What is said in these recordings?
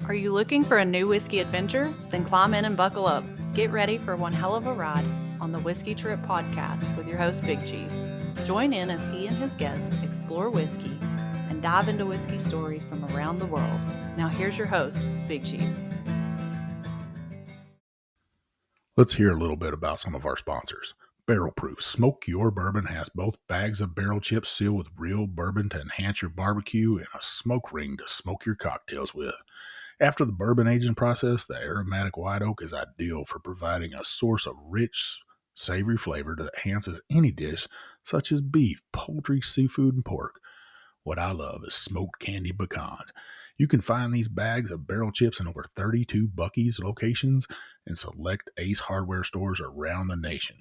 Are you looking for a new whiskey adventure? Then climb in and buckle up. Get ready for one hell of a ride on the Whiskey Trip podcast with your host, Big Chief. Join in as he and his guests explore whiskey and dive into whiskey stories from around the world. Now here's your host, Big Chief. Let's hear a little bit about some of our sponsors. Barrel Proof. Smoke Your Bourbon has both bags of barrel chips sealed with real bourbon to enhance your barbecue and a smoke ring to smoke your cocktails with. After the bourbon aging process, the aromatic white oak is ideal for providing a source of rich, savory flavor that enhances any dish, such as beef, poultry, seafood, and pork. What I love is smoked candy pecans. You can find these bags of barrel chips in over 32 Buc-ee's locations and select Ace Hardware stores around the nation.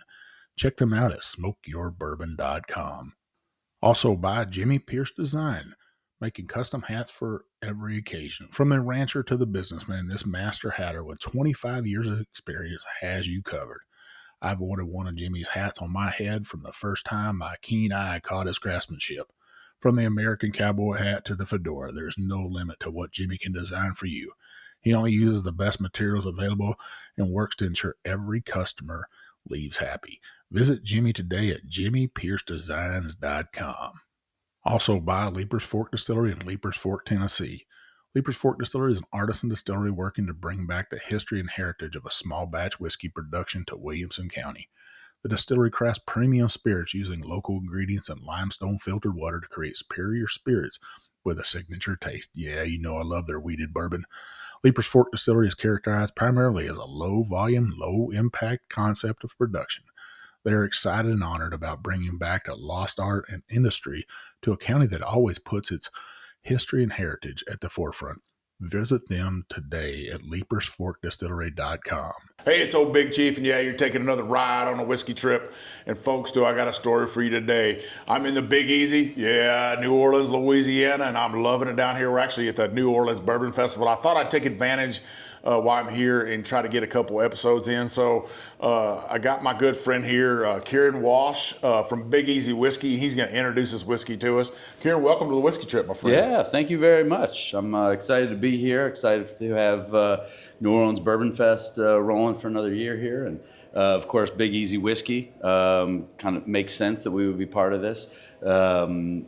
Check them out at smokeyourbourbon.com. Also by Jimmy Pierce Design, making custom hats for every occasion. From the rancher to the businessman, this master hatter with 25 years of experience has you covered. I've ordered one of Jimmy's hats on my head from the first time my keen eye caught his craftsmanship. From the American cowboy hat to the fedora, there's no limit to what Jimmy can design for you. He only uses the best materials available and works to ensure every customer leaves happy. Visit Jimmy today at jimmypiercedesigns.com. Also by Leaper's Fork Distillery in Leaper's Fork, Tennessee. Leaper's Fork Distillery is an artisan distillery working to bring back the history and heritage of a small batch whiskey production to Williamson County. The distillery crafts premium spirits using local ingredients and limestone filtered water to create superior spirits with a signature taste. Yeah, you know I love their wheated bourbon. Leaper's Fork Distillery is characterized primarily as a low-volume, low-impact concept of production. They are excited and honored about bringing back a lost art and industry to a county that always puts its history and heritage at the forefront. Visit them today at leapersforkdistillery.com. Hey, it's old Big Chief, and yeah, you're taking another ride on a whiskey trip. And folks, I got a story for you today. I'm in the Big Easy, New Orleans, Louisiana, and I'm loving it down here. We're actually at the New Orleans Bourbon Festival. I thought I'd take advantage while I'm here and try to get a couple episodes in. So I got my good friend here, Kieran Walsh from Big Easy Whiskey. He's going to introduce this whiskey to us. Kieran, welcome to the Whiskey Trip, my friend. Yeah, thank you very much. I'm excited to be here, excited to have New Orleans Bourbon Fest rolling for another year here. And of course, Big Easy Whiskey kind of makes sense that we would be part of this. We're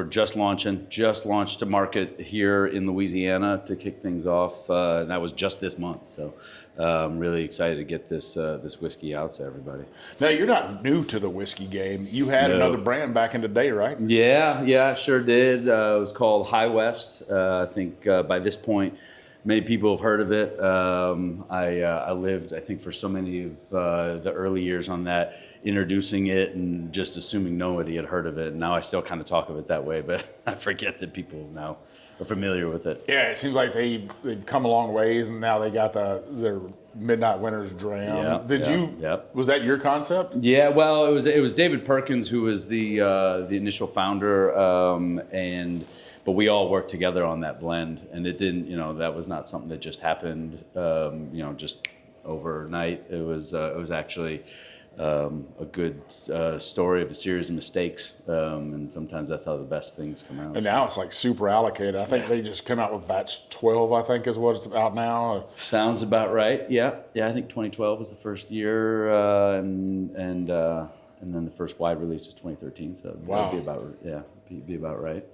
just launched to market here in Louisiana to kick things off. And that was just this month. So I'm really excited to get this whiskey out to everybody. Now, you're not new to the whiskey game. You had another brand back in the day, right? Yeah, I sure did. It was called High West. I think by this point, many people have heard of it. I lived, I think, for so many of the early years on that, introducing it and just assuming nobody had heard of it. And now I still kind of talk of it that way, but I forget that people now are familiar with it. Yeah, it seems like they've come a long ways, and now they got their Midnight Winter's Dram. Was that your concept? Yeah, well, it was David Perkins who was the initial founder, but we all worked together on that blend, and it didn't, that was not something that just happened, just overnight. It was actually a good story of a series of mistakes, and sometimes that's how the best things come out. And now it's like super allocated. I think they just came out with batch 12, I think is what it's out now. Sounds about right. Yeah. I think 2012 was the first year, and then the first wide release was 2013. So wow. That'd be about right.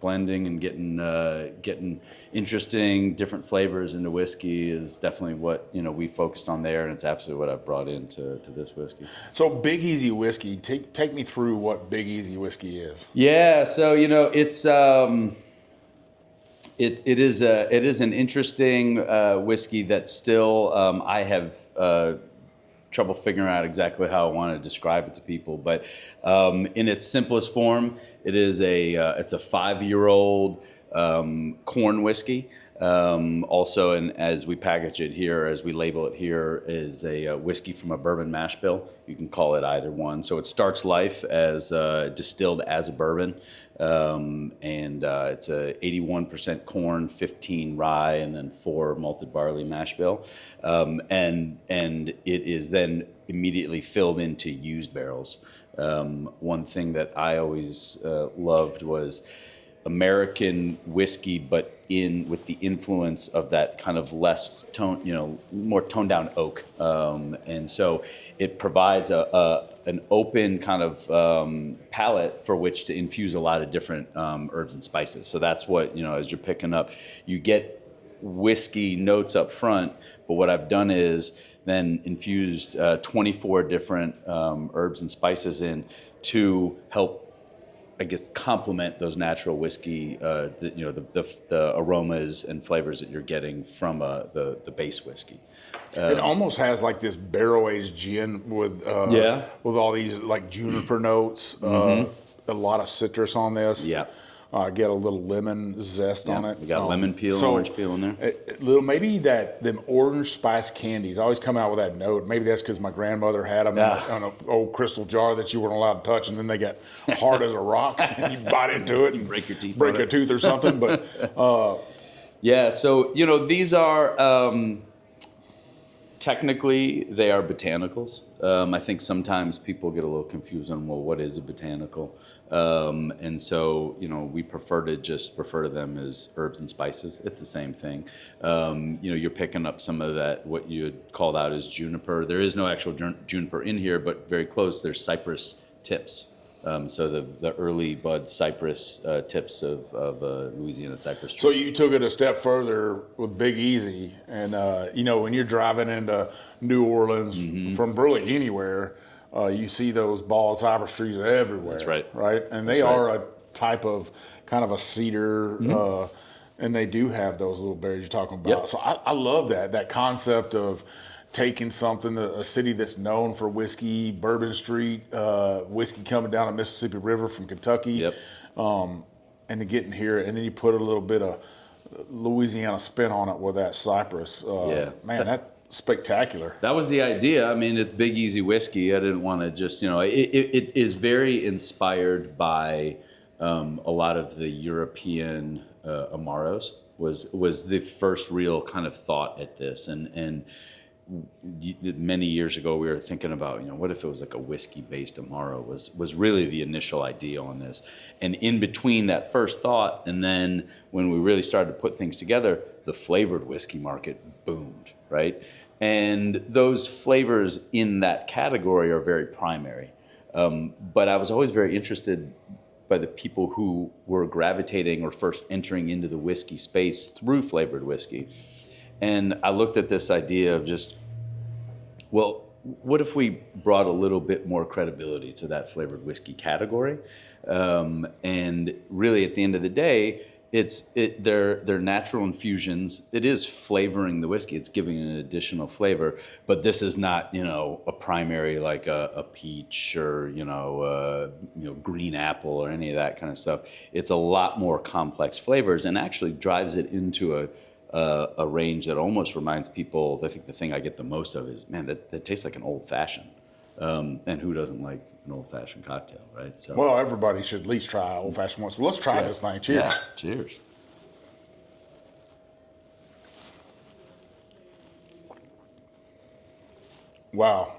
Blending and getting interesting different flavors into whiskey is definitely what we focused on there, and it's absolutely what I've brought into this whiskey. So Big Easy Whiskey, take me through what Big Easy Whiskey is. Yeah, so it's it is an interesting whiskey that still I have trouble figuring out exactly how I want to describe it to people, but in its simplest form, it's a 5-year-old corn whiskey. Also, and as we package it here, as we label it here, is a whiskey from a bourbon mash bill. You can call it either one. So it starts life as distilled as a bourbon, and it's a 81% corn, 15 rye, and then 4 malted barley mash bill, and it is then immediately filled into used barrels. One thing that I always loved was American whiskey, but in with the influence of that kind of less tone, more toned down oak, and so it provides an open kind of palette for which to infuse a lot of different herbs and spices. So that's what, as you're picking up, you get whiskey notes up front, but what I've done is then infused 24 different herbs and spices in to help, I guess, complement those natural whiskey, the aromas and flavors that you're getting from the base whiskey. It almost has like this barrel-aged gin with all these like juniper notes, a lot of citrus on this. Yeah. Get a little lemon zest on it. We got lemon peel, orange peel in there. Maybe them orange spice candies always come out with that note. Maybe that's because my grandmother had them in an old crystal jar that you weren't allowed to touch, and then they got hard as a rock, and you bite into it and break your teeth, break a tooth or something. But so these are technically they are botanicals. I think sometimes people get a little confused on, well, what is a botanical? And so, we prefer to them as herbs and spices. It's the same thing. You're picking up some of that, what you had called out as juniper. There is no actual juniper in here, but very close. There's cypress tips. So the early bud cypress tips of Louisiana cypress tree. So you took it a step further with Big Easy, and when you're driving into New Orleans from really anywhere, you see those bald cypress trees everywhere. That's right. Right, and they are a type of kind of a cedar, and they do have those little berries you're talking about. Yep. So I love that concept of taking something, a city that's known for whiskey, Bourbon Street, whiskey coming down the Mississippi River from Kentucky, and to getting here, and then you put a little bit of Louisiana spin on it with that cypress. Man, that's spectacular. That was the idea. I mean, it's Big Easy whiskey. I didn't want to just, it is very inspired by a lot of the European Amaros. Was the first real kind of thought at this, and many years ago we were thinking about, what if it was like a whiskey-based Amaro was really the initial idea on this. And in between that first thought and then when we really started to put things together, the flavored whiskey market boomed, right? And those flavors in that category are very primary. But I was always very interested by the people who were gravitating or first entering into the whiskey space through flavored whiskey. And I looked at this idea of just, well, what if we brought a little bit more credibility to that flavored whiskey category? And really, at the end of the day, they're natural infusions. It is flavoring the whiskey. It's giving an additional flavor. But this is not, a primary like a peach or green apple or any of that kind of stuff. It's a lot more complex flavors and actually drives it into a range that almost reminds people. I think the thing I get the most of is, man, that tastes like an old fashioned. And who doesn't like an old fashioned cocktail, right? So, well, everybody should at least try old fashioned once. So let's try this thing. Cheers. Yeah, cheers. Wow.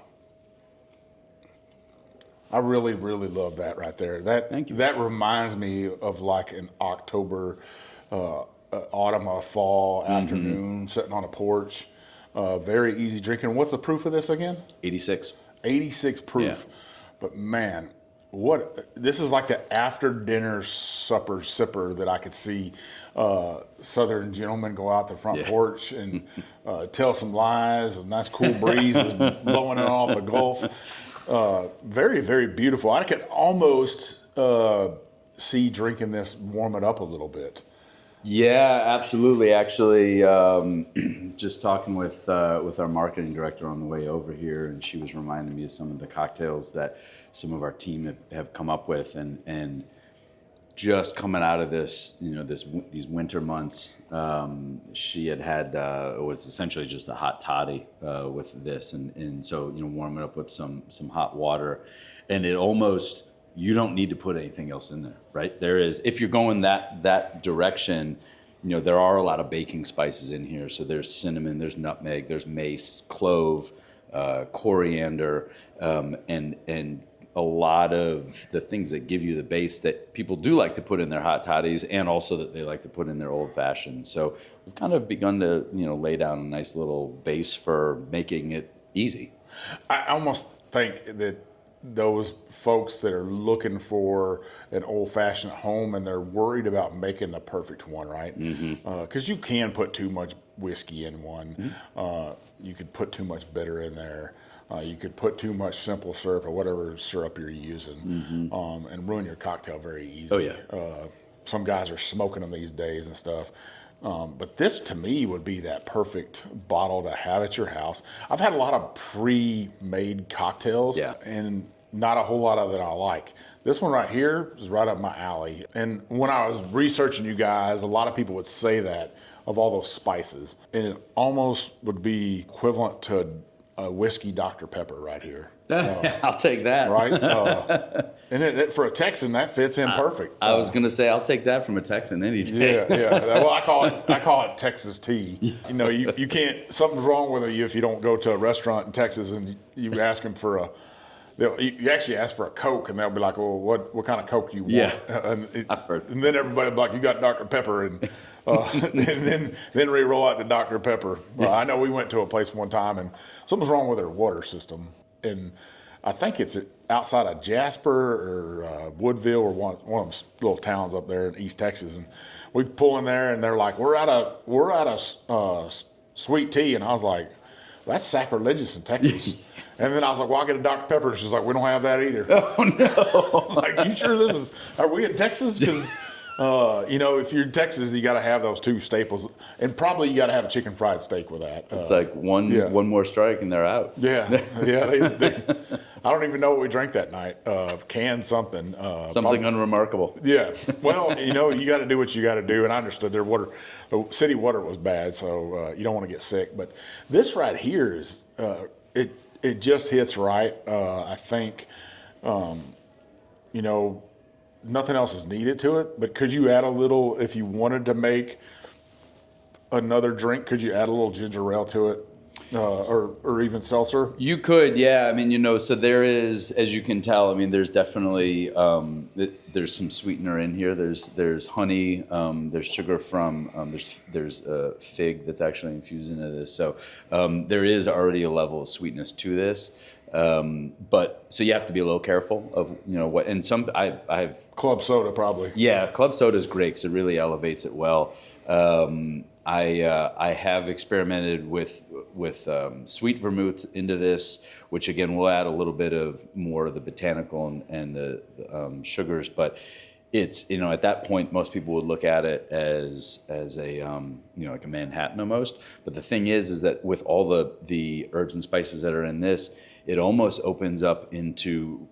I really, really love that right there. Thank you. That reminds me of like an October, autumn or fall afternoon, sitting on a porch. Very easy drinking. What's the proof of this again? 86. 86 proof. Yeah. But man, this is like the after dinner sipper that I could see Southern gentlemen go out the front porch and tell some lies. A nice cool breeze is blowing in off the Gulf. Very, very beautiful. I could almost see drinking this warm it up a little bit. Yeah, absolutely. Actually, just talking with our marketing director on the way over here, and she was reminding me of some of the cocktails that some of our team have come up with, and just coming out of this, these winter months, she had it was essentially just a hot toddy with this, and so warm it up with some hot water, and it almost. You don't need to put anything else in there, right? There is, if you're going that direction, there are a lot of baking spices in here. So there's cinnamon, there's nutmeg, there's mace, clove, coriander, and a lot of the things that give you the base that people do like to put in their hot toddies, and also that they like to put in their old fashions. So we've kind of begun to, lay down a nice little base for making it easy. I almost think that those folks that are looking for an old-fashioned at home and they're worried about making the perfect one, right? Because you can put too much whiskey in one. You could put too much bitter in there. You could put too much simple syrup or whatever syrup you're using, and ruin your cocktail very easily. Some guys are smoking them these days and stuff. But this, to me, would be that perfect bottle to have at your house. I've had a lot of pre-made cocktails, and not a whole lot of that I like. This one right here is right up my alley. And when I was researching you guys, a lot of people would say that of all those spices, and it almost would be equivalent to a whiskey Dr. Pepper right here. I'll take that. Right? And for a Texan, that fits in perfect. I was going to say, I'll take that from a Texan any day. Yeah. Well, I call it Texas tea. You can't, something's wrong with you if you don't go to a restaurant in Texas and you ask them for you actually ask for a Coke, and they'll be like, "Well, what kind of Coke do you want?" Yeah, I've heard. And then everybody will be like, "You got Dr. Pepper," and and then we roll out the Dr. Pepper. I know we went to a place one time, and something's wrong with their water system, and I think it's outside of Jasper or Woodville or one of them little towns up there in East Texas, and we pull in there, and they're like, "We're out of sweet tea," and I was like, "That's sacrilegious in Texas." And then I was like, "Well, I'll get a Dr. Pepper." She's like, "We don't have that either." Oh, no. I was like, "You sure are we in Texas?" Because, if you're in Texas, you got to have those two staples. And probably you got to have a chicken fried steak with that. It's like one more strike and they're out. Yeah. I don't even know what we drank that night. Canned something. Something unremarkable. Yeah. Well, you got to do what you got to do. And I understood the city water was bad, so you don't want to get sick. But this right here is, it just hits right. I think, nothing else is needed to it. But could you add a little, if you wanted to make another drink, could you add a little ginger ale to it? Or even seltzer? You could, yeah. I mean, so there is, as you can tell, there's definitely, there's some sweetener in here. There's honey, there's sugar from, there's fig that's actually infused into this. So there is already a level of sweetness to this. But so you have to be a little careful of, what, and I've club soda probably. Yeah, club soda is great because it really elevates it well. I have experimented with sweet vermouth into this, which again will add a little bit of more of the botanical and the sugars, but it's, at that point most people would look at it as a like a Manhattan almost. But the thing is that with all the herbs and spices that are in this, it almost opens up into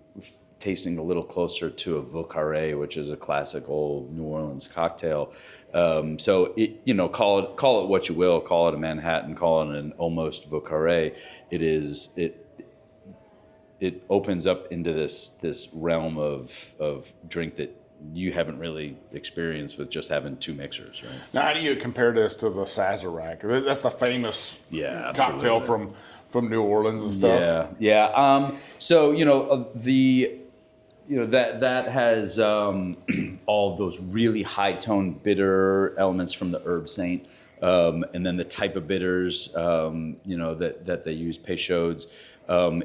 tasting a little closer to a Vauquaré, which is a classic old New Orleans cocktail. So it, call it what you will, call it a Manhattan, call it an almost Vauquaré. It opens up into this realm of drink that you haven't really experienced with just having two mixers, right? Now, how do you compare this to the Sazerac? That's the famous cocktail from New Orleans and stuff. Yeah. So that has all of those really high-toned bitter elements from the herb saint, and then the type of bitters that they use, Peychaud's,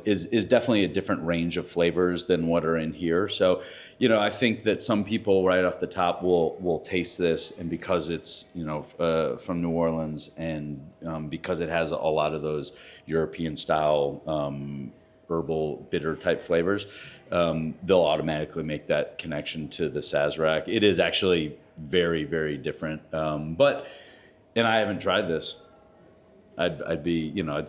is definitely a different range of flavors than what are in here. So I think that some people right off the top will taste this, and because it's from New Orleans and because it has a lot of those European style herbal bitter type flavors, they'll automatically make that connection to the Sazerac. It is actually very, very different. And I haven't tried this. I'd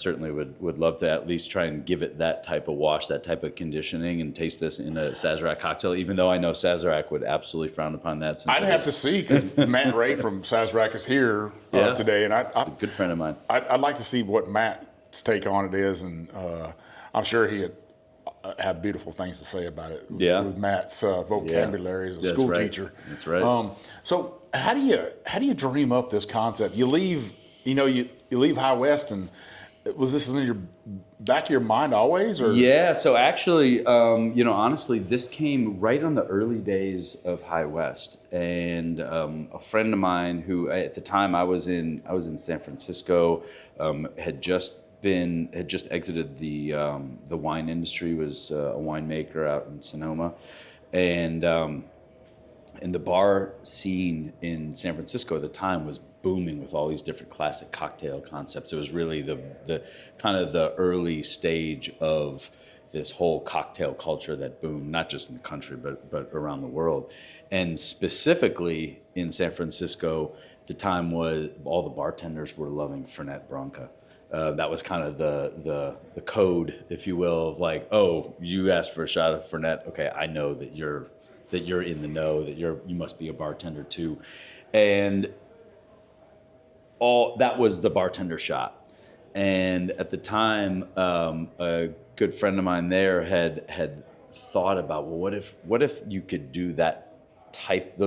certainly would love to at least try and give it that type of wash, that type of conditioning, and taste this in a Sazerac cocktail, even though I know Sazerac would absolutely frown upon that. Since I'd have to see, because Matt Ray from Sazerac is here today, and a good friend of mine. I'd like to see what Matt's take on it is, and I'm sure he'd have beautiful things to say about it. Yeah. With Matt's vocabulary as a school teacher. That's right. So how do you dream up this concept? You leave, you leave High West, and Was this in your back of your mind always? Or? Yeah, so actually, honestly, this came right on the early days of High West, and a friend of mine who, at the time, I was in San Francisco, had just exited the wine industry, was a winemaker out in Sonoma, and the bar scene in San Francisco at the time was booming with all these different classic cocktail concepts. It was really the kind of the early stage of this whole cocktail culture that boomed, not just in the country, but around the world. And specifically in San Francisco, the time was all the bartenders were loving Fernet Branca. That was kind of the code, if you will, of like, oh, you asked for a shot of Fernet. Okay, I know that you're in the know, that you must be a bartender too. And all that was the bartender shot. And at the time, a good friend of mine there had thought about, well, what if you could do those type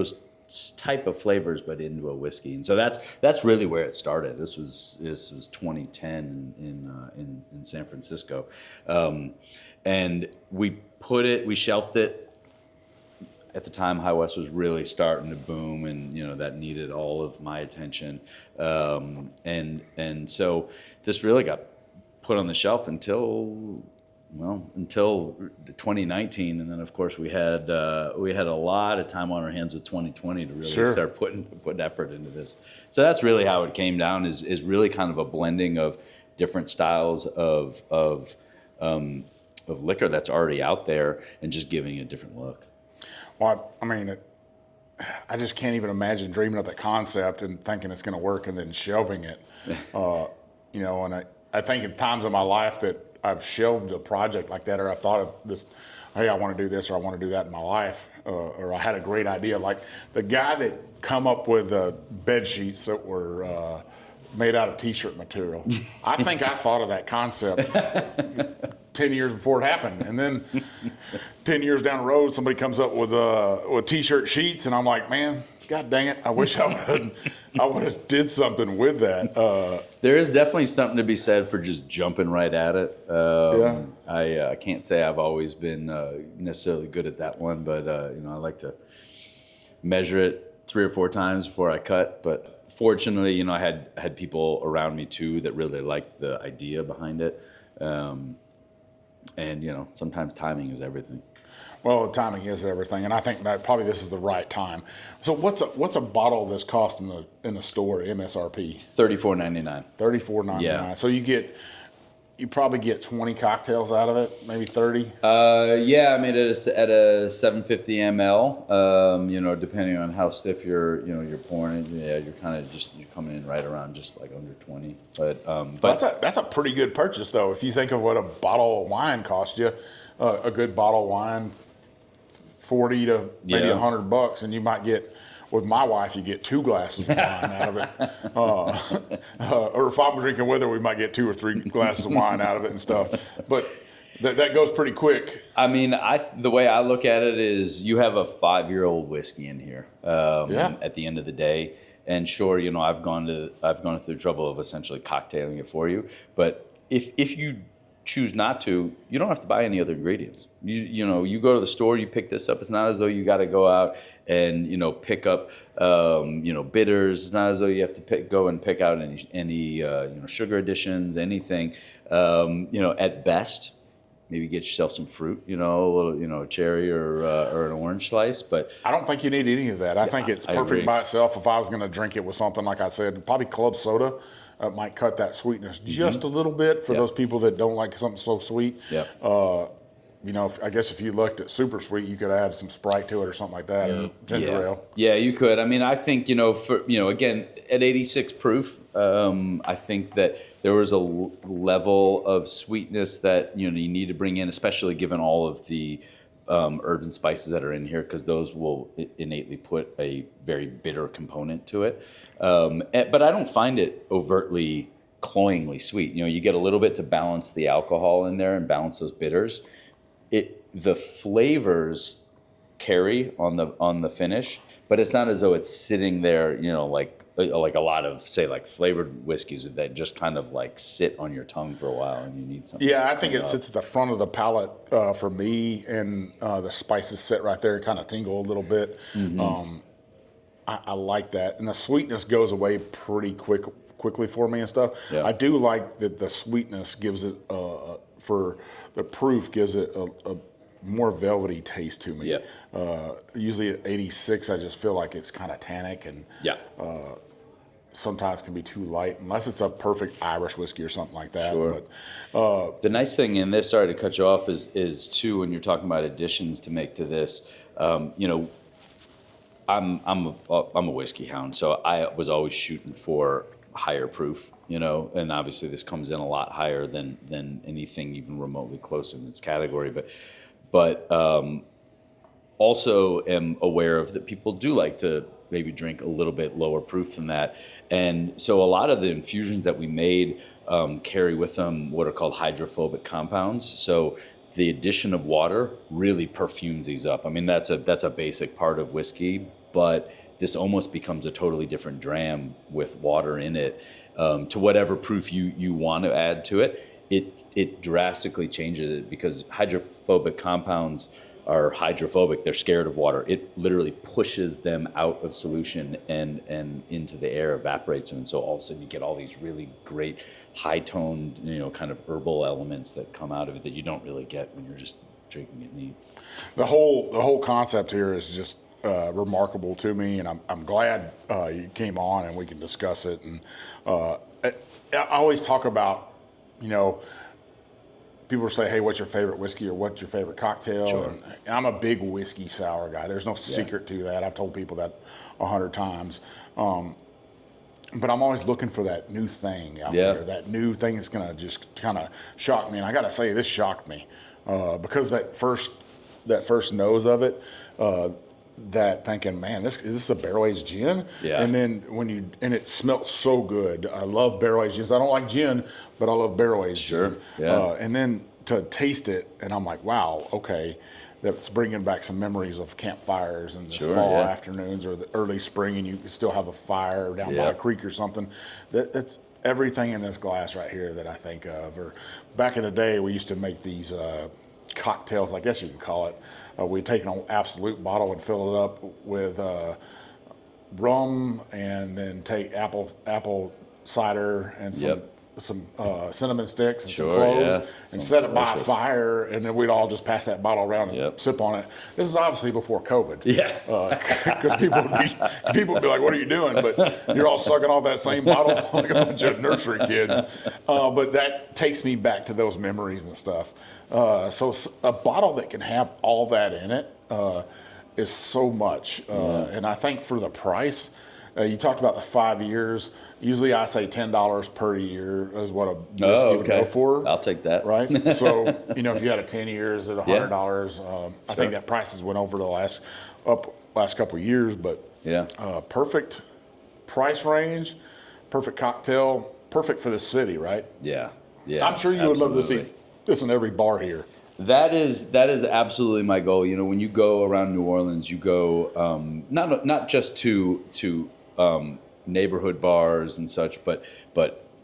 of flavors but into a whiskey? And so that's really where it started. This was 2010 in San Francisco, and we shelved it. At the time, High West was really starting to boom, and that needed all of my attention, and so this really got put on the shelf until 2019, and then of course we had a lot of time on our hands with 2020 to really start putting effort into this. So that's really how it came down. Is really kind of a blending of different styles of liquor that's already out there, and just giving it a different look. Well, I mean, I just can't even imagine dreaming of that concept and thinking it's going to work and then shelving it. And I think in times of my life that I've shelved a project like that, or I've thought of this, hey, I want to do this or I want to do that in my life, or I had a great idea. Like the guy that come up with bed sheets that were made out of T-shirt material. I think I thought of that concept 10 years before it happened. And then 10 years down the road, somebody comes up with T-shirt sheets, and I'm like, man, God dang it, I wish I would have did something with that. There is definitely something to be said for just jumping right at it. I can't say I've always been necessarily good at that one, but I like to measure it 3 or 4 times before I cut. But fortunately, I had people around me too that really liked the idea behind it. And sometimes timing is everything. Well, timing is everything, and I think that probably this is the right time. So, what's a bottle of this cost in the store MSRP? $34.99. $34.99. Yeah. So you probably get 20 cocktails out of it, maybe 30. Yeah, I mean at a 750 ml. Depending on how stiff you're pouring it. Yeah, you're coming in right around just like under 20. But that's a pretty good purchase though. If you think of what a bottle of wine costs you, a good bottle of wine, $40 to maybe $100, and you might get. With my wife, you get 2 glasses of wine out of it. Or if I'm drinking with her, we might get 2 or 3 glasses of wine out of it and stuff. But that goes pretty quick. I mean, the way I look at it is you have a 5-year-old whiskey in here at the end of the day. And sure, I've gone through the trouble of essentially cocktailing it for you. But if you choose not to, you don't have to buy any other ingredients. You go to the store, you pick this up. It's not as though you got to go out and pick up bitters. It's not as though you have to go and pick out any sugar additions, anything. At best, maybe get yourself some fruit, a little, a cherry or an orange slice. But I don't think you need any of that. I think it's perfect by itself. If I was going to drink it with something, like I said, probably club soda. Might cut that sweetness just a little bit for those people that don't like something so sweet. Yep. I guess if you looked at super sweet, you could add some Sprite to it or something like that, or ginger ale. Yeah, you could. I mean, I think again at 86 proof, I think that there was a level of sweetness that you need to bring in, especially given all of the herbs and spices that are in here, because those will innately put a very bitter component to it. But I don't find it overtly cloyingly sweet. You get a little bit to balance the alcohol in there and balance those bitters. The flavors carry on the finish, but it's not as though it's sitting there, like like a lot of, say, like flavored whiskeys that just kind of like sit on your tongue for a while, and you need something. Yeah, I think it sits at the front of the palate for me, and the spices sit right there and kind of tingle a little bit. I like that, and the sweetness goes away pretty quickly for me and stuff. Yeah. I do like that the sweetness gives it for the proof gives it a more velvety taste to me. Yeah. Usually at 86, I just feel like it's kind of tannic and Yeah. sometimes can be too light, unless it's a perfect Irish whiskey or something like that. Sure. But The nice thing in this, sorry to cut you off, is too, when you're talking about additions to make to this, you know, I'm a whiskey hound, so I was always shooting for higher proof, you know, and obviously this comes in a lot higher than anything even remotely close in its category, but also am aware of that people do like to maybe drink a little bit lower proof than that, and so a lot of the infusions that we made carry with them what are called hydrophobic compounds. So the addition of water really perfumes these up. I mean, that's a basic part of whiskey, but this almost becomes a totally different dram with water in it. To whatever proof you want to add to it, it drastically changes it, because hydrophobic compounds are hydrophobic. They're scared of water. It literally pushes them out of solution and into the air, evaporates them. And so all of a sudden you get all these really great high-toned, you know, kind of herbal elements that come out of it that you don't really get when you're just drinking it neat. the whole concept here is just remarkable to me, and I'm glad you came on and we can discuss it. And I always talk about, you know, people say, hey, what's your favorite whiskey or what's your favorite cocktail? Sure. And I'm a big whiskey sour guy. There's no secret to that. I've told people that 100 times. But I'm always looking for that new thing out there, that new thing that's going to just kind of shock me. And I got to say, this shocked me because that first nose of it, that thinking, man, is this a barrel-aged gin? Yeah. And then and it smelled so good. I love barrel-aged gins. I don't like gin, but I love barrel-aged gin. Yeah. And then to taste it, and I'm like, wow, okay, that's bringing back some memories of campfires and the fall afternoons or the early spring, and you still have a fire down by a creek or something. That's everything in this glass right here that I think of. Or back in the day, we used to make these cocktails, I guess you could call it. We'd take an Absolute bottle and fill it up with rum, and then take apple cider and some cinnamon sticks and some cloves, and set it by a fire, and then we'd all just pass that bottle around and sip on it. This is obviously before COVID. Yeah. Because people would be like, what are you doing? But you're all sucking off that same bottle like a bunch of nursery kids. But that takes me back to those memories and stuff. So a bottle that can have all that in it is so much. And I think for the price, you talked about the 5 years. Usually I say $10 per year is what a whiskey would go for. I'll take that. Right? So, you know, if you had a 10 years at $100, I think that prices went over the last couple of years, but perfect price range, perfect cocktail, perfect for the city, right? Yeah. I'm sure you would love to see this in every bar here. That is absolutely my goal. You know, when you go around New Orleans, you go not just to neighborhood bars and such, but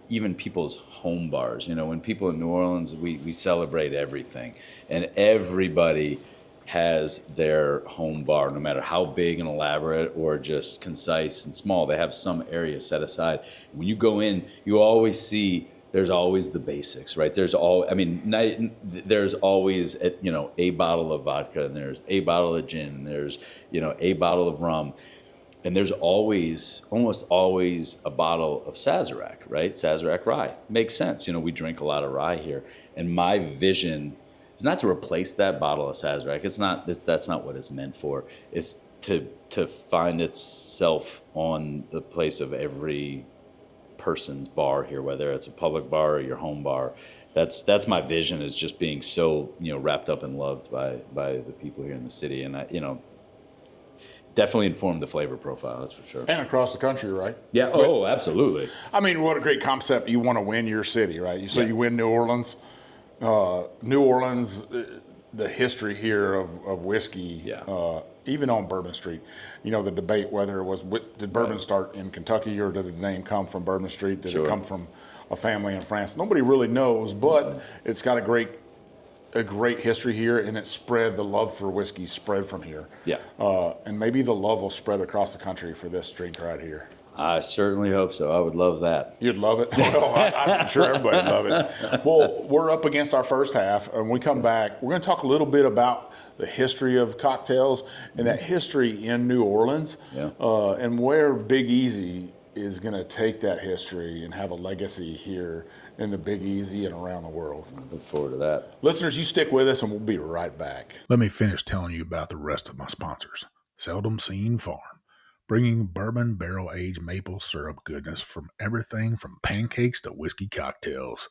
even people's home bars. You know, when people in New Orleans, we celebrate everything, and everybody has their home bar, no matter how big and elaborate or just concise and small. They have some area set aside. When you go in, you always see there's always the basics, right? There's always a bottle of vodka, and there's a bottle of gin, and there's a bottle of rum. And there's almost always a bottle of Sazerac, right? Sazerac rye. Makes sense. You know, we drink a lot of rye here. And my vision is not to replace that bottle of Sazerac. That's not what it's meant for. It's to find itself on the place of every person's bar here, whether it's a public bar or your home bar. That's my vision, is just being so, wrapped up and loved by the people here in the city. And definitely informed the flavor profile, that's for sure. And across the country, right? Yeah. Oh, absolutely. I mean, what a great concept. You want to win your city, right? So you win New Orleans. New Orleans, the history here of whiskey even on Bourbon Street, the debate whether it was, did bourbon start in Kentucky or did the name come from Bourbon Street? Did it come from a family in France? Nobody really knows, but it's got a great history here, and the love for whiskey spread from here. Yeah. And maybe the love will spread across the country for this drink right here. I certainly hope so. I would love that. You'd love it? Well, I'm sure everybody would love it. Well, we're up against our first half, and when we come back, we're going to talk a little bit about the history of cocktails and that history in New Orleans, and where Big Easy is going to take that history and have a legacy here in the Big Easy and around the world. Look forward to that. Listeners, you stick with us, and we'll be right back. Let me finish telling you about the rest of my sponsors. Seldom Seen Farm, bringing bourbon barrel-aged maple syrup goodness from everything from pancakes to whiskey cocktails.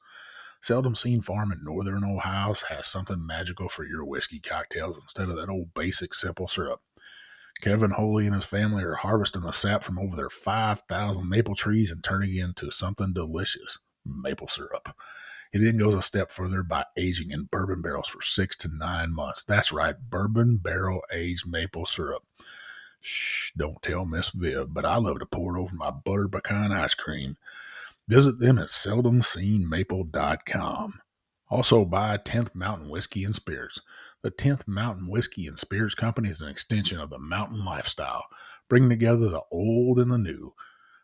Seldom Seen Farm in Northern Ohio has something magical for your whiskey cocktails instead of that old basic simple syrup. Kevin Holy and his family are harvesting the sap from over their 5,000 maple trees and turning it into something delicious, maple syrup. He then goes a step further by aging in bourbon barrels for 6 to 9 months. That's right, bourbon barrel-aged maple syrup. Shh, don't tell Miss Viv, but I love to pour it over my buttered pecan ice cream. Visit them at seldomseenmaple.com. Also buy 10th Mountain Whiskey and Spirits. The 10th Mountain Whiskey and Spirits Company is an extension of the mountain lifestyle, bringing together the old and the new.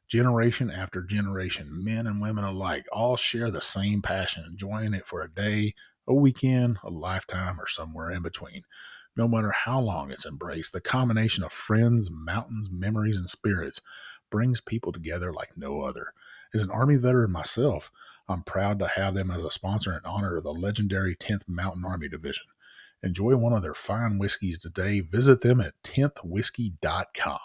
Generation after generation, men and women alike, all share the same passion, enjoying it for a day, a weekend, a lifetime, or somewhere in between. No matter how long it's embraced, the combination of friends, mountains, memories, and spirits brings people together like no other. As an Army veteran myself, I'm proud to have them as a sponsor in honor of the legendary 10th Mountain Army Division. Enjoy one of their fine whiskeys today. Visit them at 10thwhiskey.com.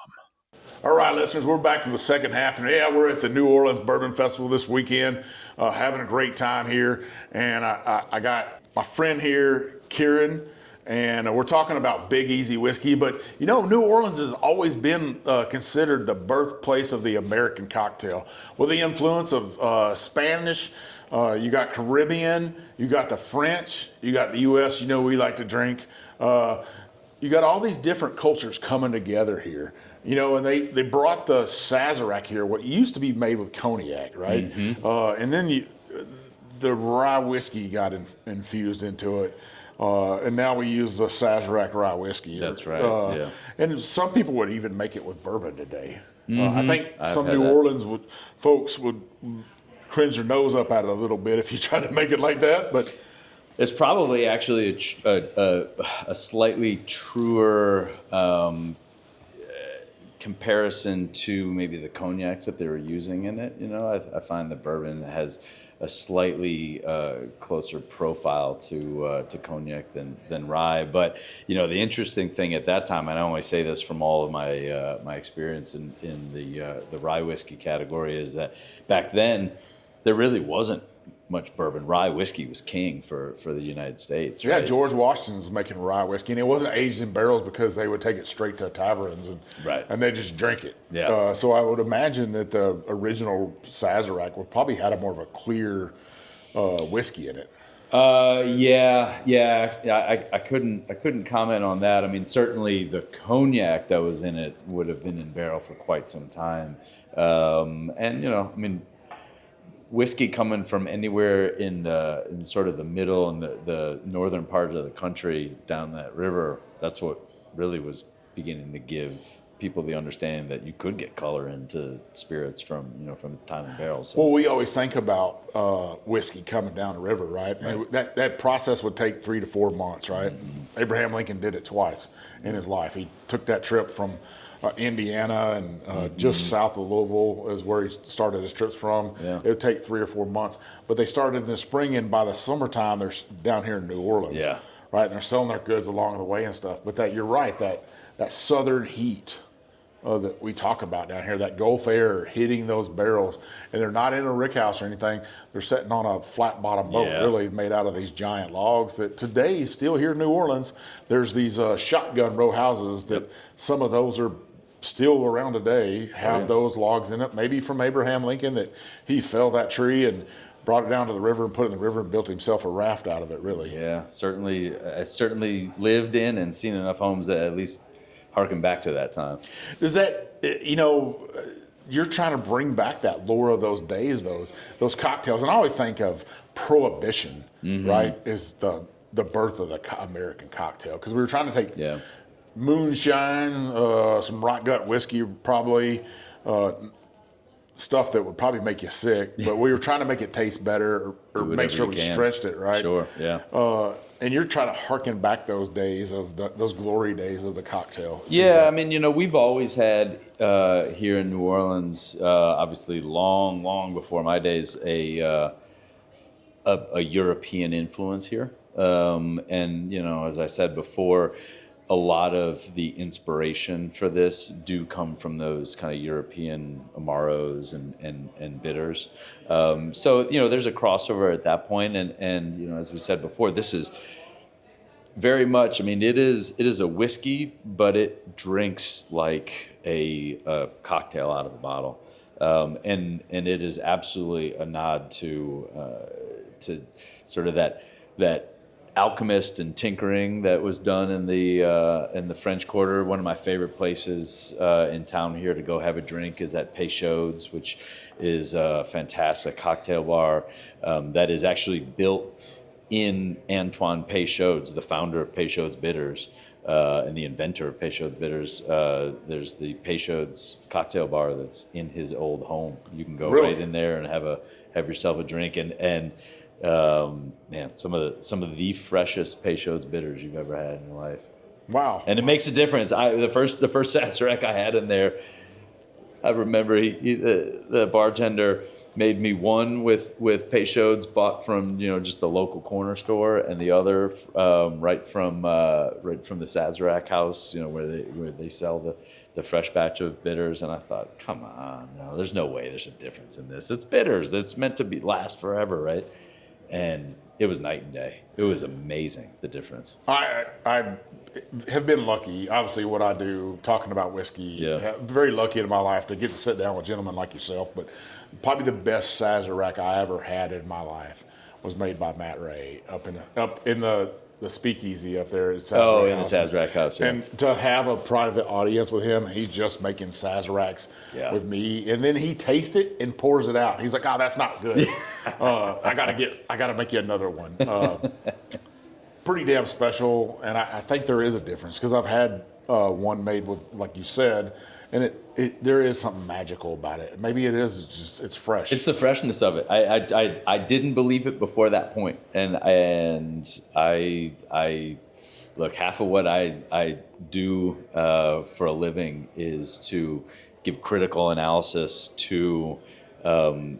All right, listeners, we're back from the second half, and we're at the New Orleans Bourbon Festival this weekend, having a great time here. And I got my friend here, Kieran, and we're talking about Big Easy whiskey. But New Orleans has always been considered the birthplace of the American cocktail, with the influence of Spanish. You got Caribbean, you got the French, you got the U.S. We like to drink. You got all these different cultures coming together here. And they brought the Sazerac here, what used to be made with cognac, right? Mm-hmm. And then the rye whiskey got infused into it. And now we use the Sazerac rye whiskey. That's right. And some people would even make it with bourbon today. Mm-hmm. I think some New Orleans folks would cringe their nose up at it a little bit if you try to make it like that. But it's probably actually a slightly truer comparison to maybe the cognacs that they were using in it. I find the bourbon has a slightly closer profile to cognac than rye. But the interesting thing at that time, and I only say this from all of my my experience in the rye whiskey category, is that back then there really wasn't much bourbon. Rye whiskey was king for the United States. Right? Yeah, George Washington was making rye whiskey, and it wasn't aged in barrels because they would take it straight to taverns and they just drink it. Yeah. So I would imagine that the original Sazerac would probably had a more of a clear whiskey in it. I couldn't comment on that. I mean, certainly the cognac that was in it would have been in barrel for quite some time, whiskey coming from anywhere in sort of the middle and the northern part of the country down that river, that's what really was beginning to give people the understanding that you could get color into spirits from its time in barrels. So. Well, we always think about whiskey coming down the river, right? That process would take 3 to 4 months, right? Mm-hmm. Abraham Lincoln did it twice in his life. He took that trip from Indiana and just south of Louisville is where he started his trips from. Yeah. It would take 3 or 4 months, but they started in the spring, and by the summertime they're down here in New Orleans. Yeah. Right, and they're selling their goods along the way and stuff. But you're right, that southern heat that we talk about down here, that Gulf air hitting those barrels, and they're not in a rickhouse or anything. They're sitting on a flat bottom boat, really made out of these giant logs that today, still here in New Orleans, there's these shotgun row houses that some of those are still around today, have those logs in it, maybe from Abraham Lincoln, that he felled that tree and brought it down to the river and put it in the river and built himself a raft out of it, really. Yeah, certainly. I certainly lived in and seen enough homes that at least harken back to that time. Does that, you're trying to bring back that lore of those days, those cocktails. And I always think of Prohibition, right, is the birth of the American cocktail. Because we were trying to take moonshine, some rock gut whiskey, probably, stuff that would probably make you sick, but we were trying to make it taste better or make sure we stretched it, right? Sure, yeah. And you're trying to harken back those days of those glory days of the cocktail. Yeah, I mean, we've always had here in New Orleans, obviously long before my days, a European influence here. And, as I said before, a lot of the inspiration for this do come from those kind of European Amaros and bitters. So, there's a crossover at that point. And as we said before, this is very much, it is a whiskey, but it drinks like a cocktail out of the bottle. And it is absolutely a nod to sort of that alchemist and tinkering that was done in the French Quarter. One of my favorite places in town here to go have a drink is at Peychaud's, which is a fantastic cocktail bar that is actually built in Antoine Peychaud's, the founder of Peychaud's Bitters and the inventor of Peychaud's Bitters. There's the Peychaud's cocktail bar that's in his old home. You can go right in there and have yourself a drink and man, some of the freshest Peychaud's bitters you've ever had in your life. Wow! And it makes a difference. The first Sazerac I had in there, I remember the bartender made me one with Peychaud's bought from just the local corner store, and the other right from the Sazerac house, where they sell the fresh batch of bitters. And I thought, come on, no, there's no way there's a difference in this. It's bitters. It's meant to last forever, right? And it was night and day. It was amazing, the difference. I have been lucky, obviously, what I do, talking about whiskey. Yeah. Very lucky in my life to get to sit down with gentlemen like yourself. But probably the best Sazerac I ever had in my life was made by Matt Ray up in the speakeasy up there at Sazerac Oh, in the House. Sazerac house, yeah. And to have a private audience with him, he's just making Sazeracs with me, and then he tastes it and pours it out. He's like, "Oh, that's not good. I gotta make you another one." Pretty damn special, and I think there is a difference because I've had one made with, like you said, and there is something magical about it. Maybe it is just it's fresh. It's the freshness of it. I didn't believe it before that point, and I look, half of what I do for a living is to give critical analysis to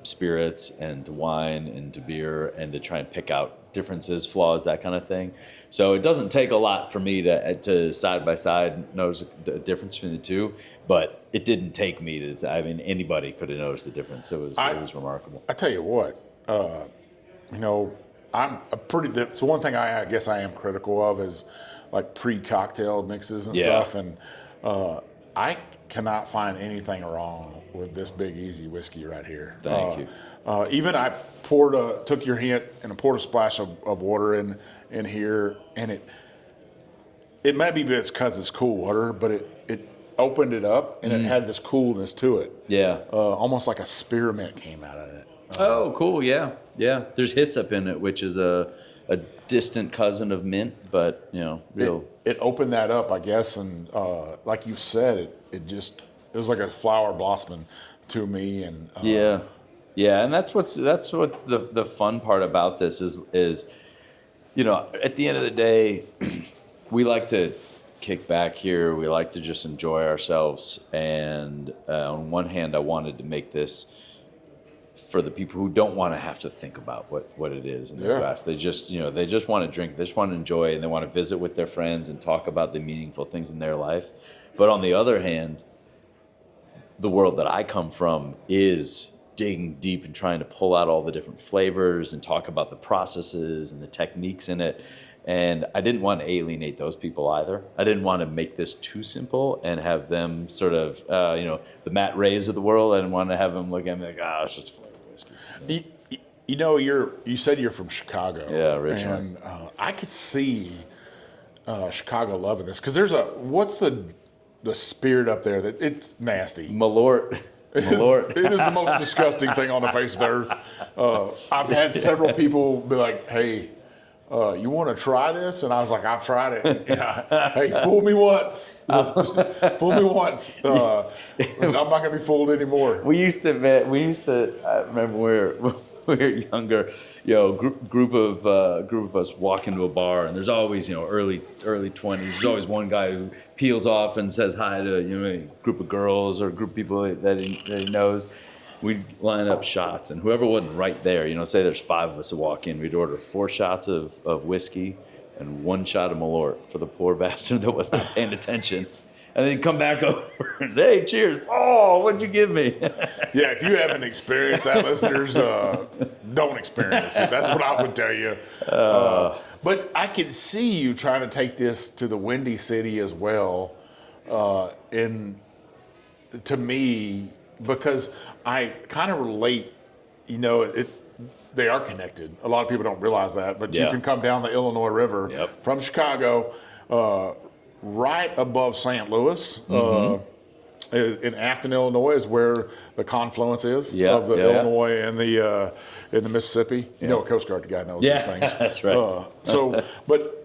spirits and to wine and to beer, and to try and pick out differences, flaws, that kind of thing. So it doesn't take a lot for me to side by side notice the difference between the two, but it didn't take me to. Anybody could have noticed the difference. It was remarkable. I tell you what, I'm a pretty. So one thing I guess I am critical of is like pre-cocktail mixes and stuff, and I cannot find anything wrong with this Big Easy whiskey right here. Thank you. Even I took your hint and poured a splash of water in here, and it might be because it's cool water, but it opened it up and it had this coolness to it. Yeah. Almost like a spearmint came out of it. Oh, cool. Yeah. Yeah. There's hyssop in it, which is a distant cousin of mint, but real. It opened that up, I guess, and like you said, it was like a flower blossoming to me, and yeah, and that's what's the fun part about this is at the end of the day, we like to kick back here. We like to just enjoy ourselves, and on one hand, I wanted to make this for the people who don't want to have to think about what it is in their glass. They just want to drink, they just want to enjoy, and they want to visit with their friends and talk about the meaningful things in their life. But on the other hand, the world that I come from is digging deep and trying to pull out all the different flavors and talk about the processes and the techniques in it. And I didn't want to alienate those people either. I didn't want to make this too simple and have them sort of, the Matt Rays of the world. I didn't want to have them look at me like, it's just flavored whiskey. You said you're from Chicago. Yeah, originally. And I could see Chicago loving this because what's the the spirit up there that it's nasty. Malort. It is the most disgusting thing on the face of the earth. I've had several people be like, "Hey, you want to try this?" And I was like, "I've tried it. Hey, fool me once. Fool me once. I'm not gonna be fooled anymore." We used to. I remember when we were younger. Group of us walk into a bar, and there's always early 20s. There's always one guy who peels off and says hi to a group of girls or a group of people that he knows. We'd line up shots, and whoever wasn't right there, say there's 5 of us to walk in, we'd order 4 shots of whiskey and 1 shot of Malort for the poor bastard that wasn't paying attention. And then come back over and, hey, cheers. Oh, what'd you give me? Yeah, if you haven't experienced that, listeners, don't experience it. That's what I would tell you. But I can see you trying to take this to the Windy City as well. To me, because I kind of relate, they are connected. A lot of people don't realize that, but you can come down the Illinois River from Chicago, right above St. Louis, in Afton, Illinois, is where the confluence is of the Illinois and the Mississippi. Coast Guard guy knows these things. That's right. But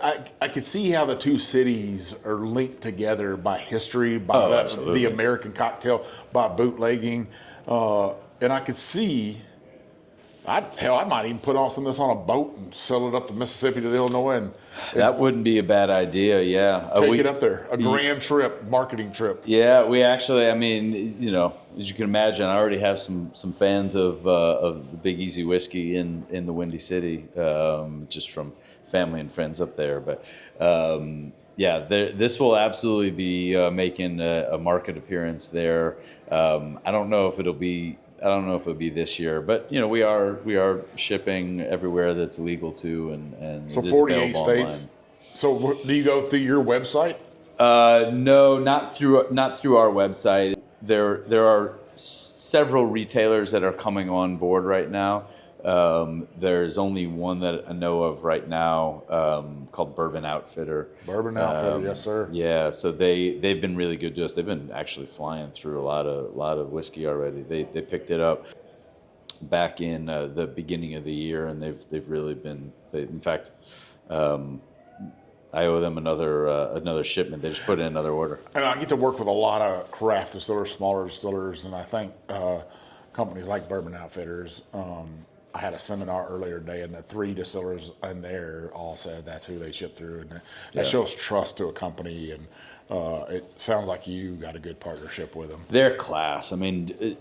I could see how the two cities are linked together by history, by the American cocktail, by bootlegging, and I could see. I might even put on some of this on a boat and sell it up to Mississippi to the Illinois, and that wouldn't be a bad idea. Yeah, take it up there, a grand trip, marketing trip. Yeah, we actually, as you can imagine, I already have some fans of the Big Easy whiskey in the Windy City, just from family and friends up there. But this will absolutely be making a market appearance there. I don't know if it'll be this year, but we are shipping everywhere that's legal to, and so it is 48 available states. Online. So do you go through your website? No, not through our website. There are several retailers that are coming on board right now. There's only one that I know of right now, called Bourbon Outfitter. Bourbon Outfitter, yes, sir. Yeah, so they've been really good to us. They've been actually flying through a lot of whiskey already. They picked it up back in the beginning of the year, and they've really been. In fact, I owe them another shipment. They just put in another order. And I get to work with a lot of craft distillers, smaller distillers, and I think companies like Bourbon Outfitters. I had a seminar earlier today, and the 3 distillers in there all said that's who they ship through, and that shows trust to a company. And it sounds like you got a good partnership with them. They're class. I mean,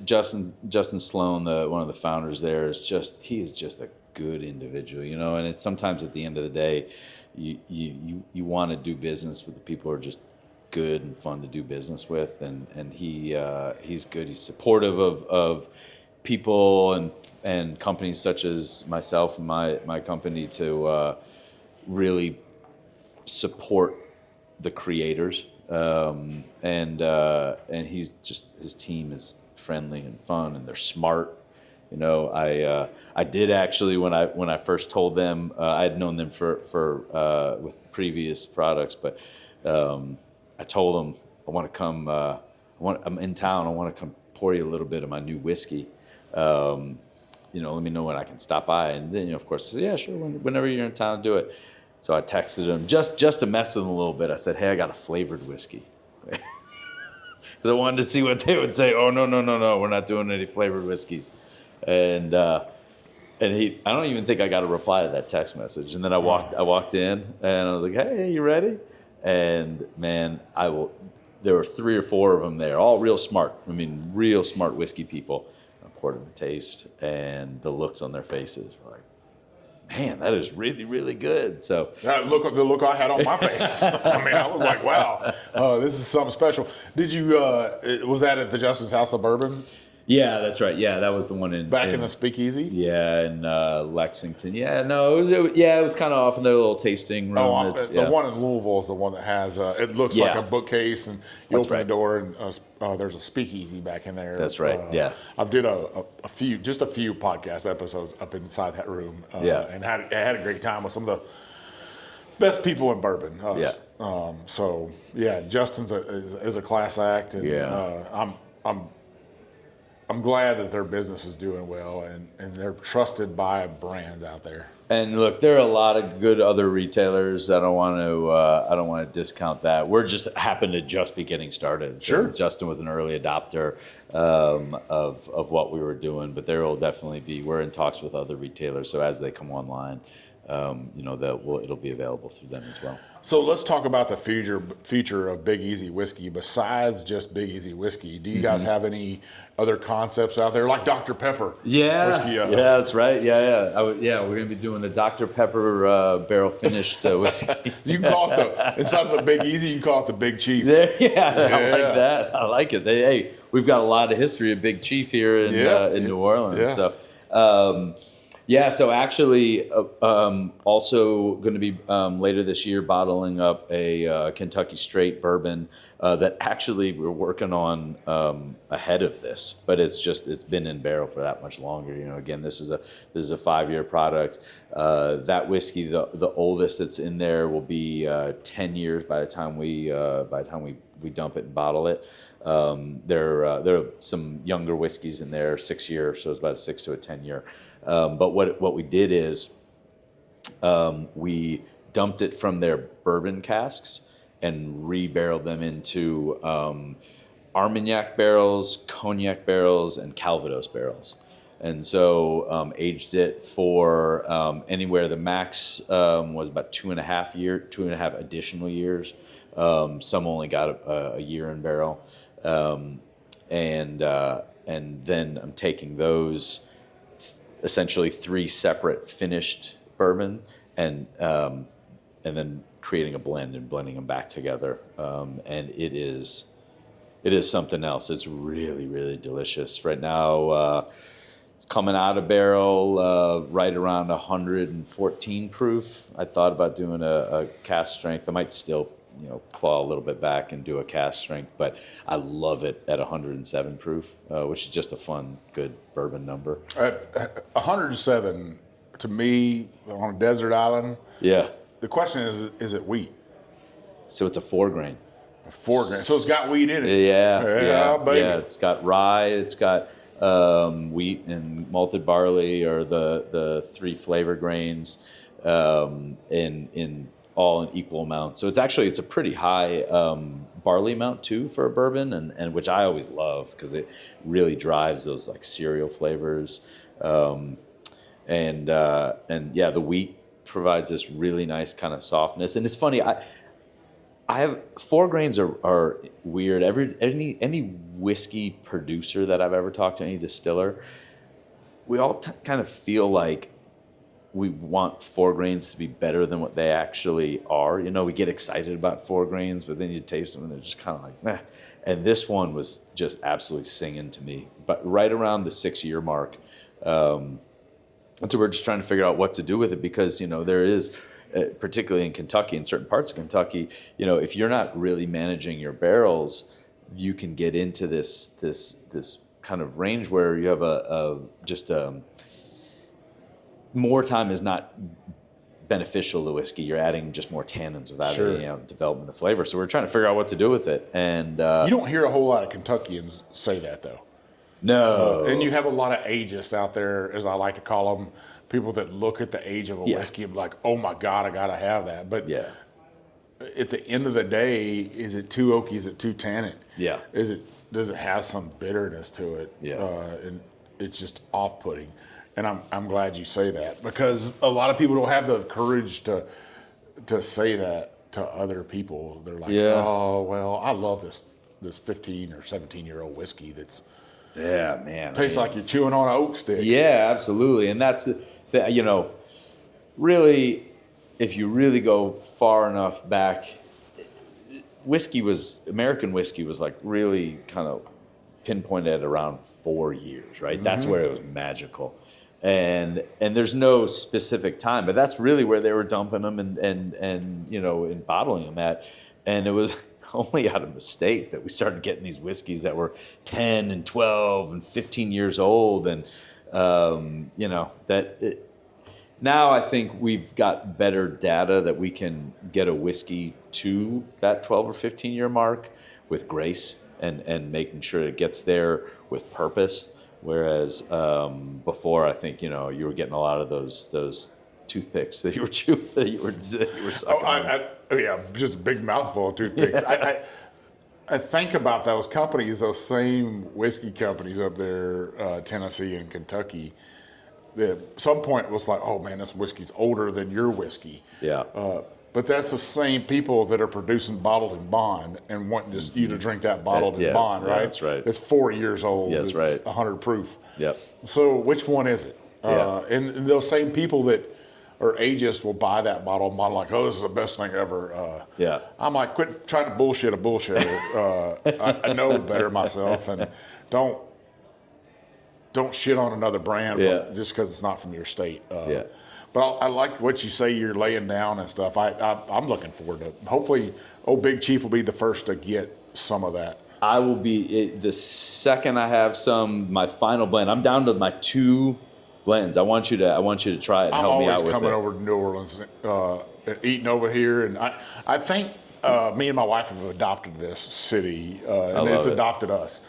Justin Sloan, one of the founders there, is just a good individual, and it's sometimes at the end of the day, you want to do business with the people who are just good and fun to do business with, and he's good. He's supportive of people and companies such as myself and my company to really support the creators, and he's just, his team is friendly and fun, and they're smart. I did actually, when I first told them, I had known them for with previous products, but I told them I want to come. I'm in town. I want to come pour you a little bit of my new whiskey. Let me know when I can stop by. And then, of course, I said, yeah, sure, whenever you're in town, do it. So I texted him just to mess with him a little bit. I said, hey, I got a flavored whiskey. Because I wanted to see what they would say. Oh, no, we're not doing any flavored whiskeys. And I don't even think I got a reply to that text message. And then I walked in, and I was like, hey, you ready? And man, there were 3 or 4 of them there, all real smart. Real smart whiskey people. I poured them a taste, and the looks on their faces were like, man, that is really, really good. So the look I had on my face. I was like, wow, this is something special. Did you, was that at the Justin's House of Bourbon? Yeah, that's right. Yeah, that was the one in the Speakeasy. Yeah, in Lexington. Yeah, no, it was kind of off in their little tasting room. The one in Louisville is the one that has. It looks like a bookcase, and you open the door, and there's a Speakeasy back in there. That's right. Yeah, I've did a few podcast episodes up inside that room. And had a great time with some of Best people in bourbon. Yeah. So yeah, Justin's is a class act, and I'm glad that their business is doing well, and they're trusted by brands out there. And look, there are a lot of good other retailers. I don't want to discount that. We're just happen to just be getting started. So Sure. Justin was an early adopter of what we were doing, but there will definitely be. We're in talks with other retailers, so as they come online, it'll be available through them as well. So let's talk about the future of Big Easy whiskey. Besides just Big Easy whiskey, do you guys have any other concepts out there, like Dr. Pepper? Whiskey, that's right. We're going to be doing a Dr. Pepper barrel finished whiskey. You can call it instead of the Big Easy, you can call it the Big Chief. I like that. I like it. We've got a lot of history of Big Chief here in New Orleans. Yeah. So. So actually, also going to be later this year bottling up a Kentucky straight bourbon that actually we're working on ahead of this, but it's been in barrel for that much longer. Again, this is a 5-year product. That whiskey, the oldest that's in there, will be 10 years by the time we dump it and bottle it. There are some younger whiskeys in there, 6 year, so it's about a 6 to a 10 year. But what we did is we dumped it from their bourbon casks and re-barreled them into Armagnac barrels, Cognac barrels, and Calvados barrels. And so aged it for anywhere. The max was about 2.5 additional years. Some only got a year in barrel, and then I'm taking those. Essentially 3 separate finished bourbon, and then creating a blend and blending them back together. And it is something else. It's really, really delicious. Right now, it's coming out of barrel right around 114 proof. I thought about doing a cask strength. I might still claw a little bit back and do a cask strength, but I love it at 107 proof, which is just a fun, good bourbon number. At 107, to me, on a desert island, the question is it wheat? So it's a 4 grain. 4 grain. So it's got wheat in it. Yeah, baby. Yeah, it's got rye, it's got wheat and malted barley, or the 3 flavor grains in all in equal amounts. So it's a pretty high barley amount too for a bourbon, and which I always love because it really drives those like cereal flavors. The wheat provides this really nice kind of softness. And it's funny, I have 4 grains are weird. Any whiskey producer that I've ever talked to, any distiller, we all kind of feel like we want 4 grains to be better than what they actually are. We get excited about 4 grains, but then you taste them and they're just kind of like, meh. And this one was just absolutely singing to me, but right around the 6-year mark. And so we're just trying to figure out what to do with it, because, there is, particularly in Kentucky, in certain parts of Kentucky, if you're not really managing your barrels, you can get into this kind of range where you have more time is not beneficial to whiskey. You're adding just more tannins without any development of flavor. So we're trying to figure out what to do with it. And you don't hear a whole lot of Kentuckians say that, though. No. And you have a lot of ageists out there, as I like to call them, people that look at the age of a whiskey and be like, oh my God, I got to have that. But at the end of the day, is it too oaky? Is it too tannic? Yeah. Does it have some bitterness to it? Yeah. And it's just off-putting. And I'm glad you say that, because a lot of people don't have the courage to say that to other people. They're like, oh, well, I love this 15 or 17-year-old whiskey that's tastes like you're chewing on an oak stick. Yeah, absolutely. And that's really, if you really go far enough back, American whiskey was like really kind of pinpointed at around 4 years, right? Mm-hmm. That's where it was magical. And there's no specific time, but that's really where they were dumping them and bottling them at. And it was only out of mistake that we started getting these whiskeys that were 10 and 12 and 15 years old. And, Now I think we've got better data that we can get a whiskey to that 12 or 15 year mark with grace and making sure it gets there with purpose. Whereas before, I think, you were getting a lot of those toothpicks that you were chewing, that you were sucking on. Yeah, just a big mouthful of toothpicks. I think about those companies, those same whiskey companies up there, Tennessee and Kentucky. At some point it was like, oh man, this whiskey's older than your whiskey. Yeah. But that's the same people that are producing bottled in bond and wanting you to drink that bottled in bond, right? Yeah, that's right. It's 4 years old. Yeah, that's right. 100 proof. Yep. So which one is it? Yeah. And those same people that are ageist will buy that bottle and bottle like, oh, this is the best thing ever. Yeah. I'm like, quit trying to bullshit a bullshitter. I know better myself, and don't shit on another brand just because it's not from your state. But I like what you say you're laying down and stuff. I'm looking forward to it. Hopefully, Old Big Chief will be the first to get some of that. I will be the second I have my final blend. I'm down to my 2 blends. I want you to try it and help me out with it. I'm always coming over to New Orleans, eating over here, and I think me and my wife have adopted this city, and it's adopted us.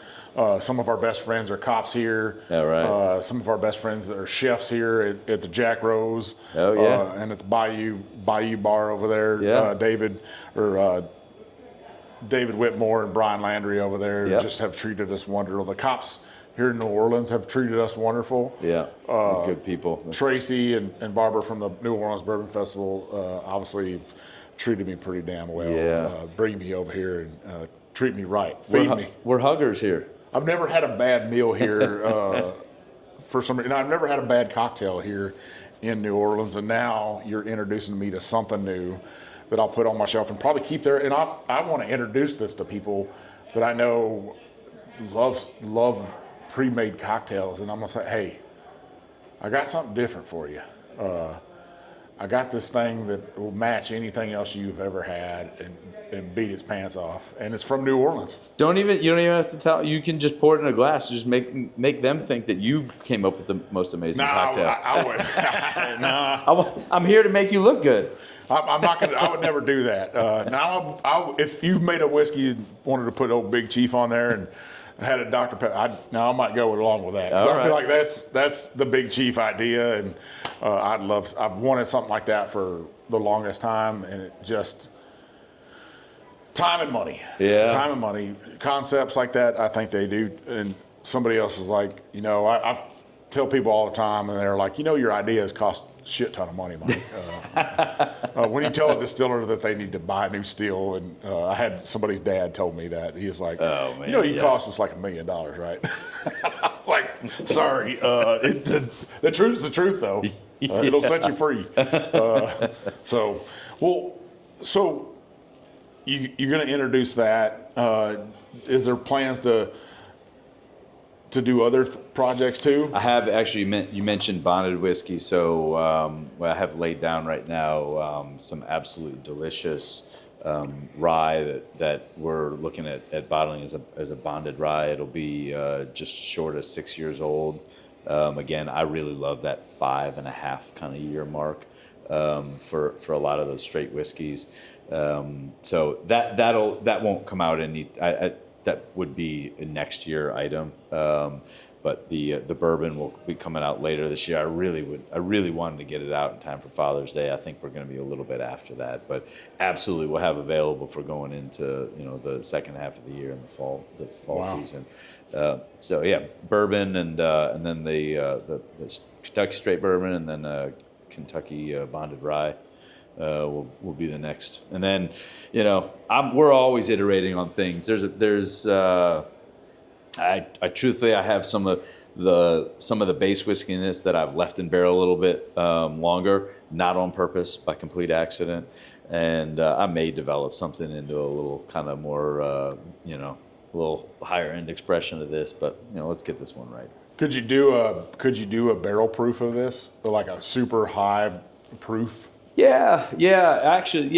Some of our best friends are cops here. Yeah, right. Some of our best friends are chefs here at the Jack Rose. Oh, yeah. And at the Bayou Bar over there. Yeah. David Whitmore and Brian Landry over there just have treated us wonderful. The cops here in New Orleans have treated us wonderful. Yeah, good people. Tracy and Barbara from the New Orleans Bourbon Festival obviously treated me pretty damn well. Yeah. Bring me over here and treat me right. Feed me. We're huggers here. I've never had a bad meal here for some reason. I've never had a bad cocktail here in New Orleans, and now you're introducing me to something new that I'll put on my shelf and probably keep there. And I want to introduce this to people that I know love pre-made cocktails, and I'm gonna say, hey, I got something different for you. I got this thing that will match anything else you've ever had and beat its pants off, and it's from New Orleans. You don't even have to tell. You can just pour it in a glass. Just make them think that you came up with the most amazing cocktail. I would. No. I'm here to make you look good. I'm not gonna. I would never do that. Now, if you made a whiskey and wanted to put Old Big Chief on there and had a Dr. Pepper, I might go along with that, because I'd be like, that's the Big Chief idea, and I've wanted something like that for the longest time, and it just time and money. Yeah. Time and money. Concepts like that, I think they do, and somebody else is like, I tell people all the time, and they're like, your ideas cost a shit ton of money, Mike. When you tell a distiller that they need to buy new still, and I had somebody's dad told me that. He was like, oh, man, you cost us like $1 million, right? I was like, sorry. The truth's the truth, though. It'll set you free. So you're going to introduce that. Is there plans to do other projects too? I have actually. You mentioned bonded whiskey, so I have laid down right now some absolutely delicious rye that we're looking at bottling as a bonded rye. It'll be just short of 6 years old. Again, I really love that 5.5 kind of year mark for a lot of those straight whiskeys. So that won't come out that would be a next year item. But the bourbon will be coming out later this year. I really wanted to get it out in time for Father's Day. I think we're going to be a little bit after that, but absolutely we'll have available for going into the second half of the year in the fall season. So yeah, bourbon and then the Kentucky straight bourbon, and then Kentucky bonded rye. Will be the next, and then we're always iterating on things. I truthfully have some of the base whiskey in this that I've left in barrel a little bit longer, not on purpose, by complete accident, and I may develop something into a little kind of more a little higher end expression of this, but let's get this one right. Could you do a barrel proof of this, or like a super high proof? Yeah, actually,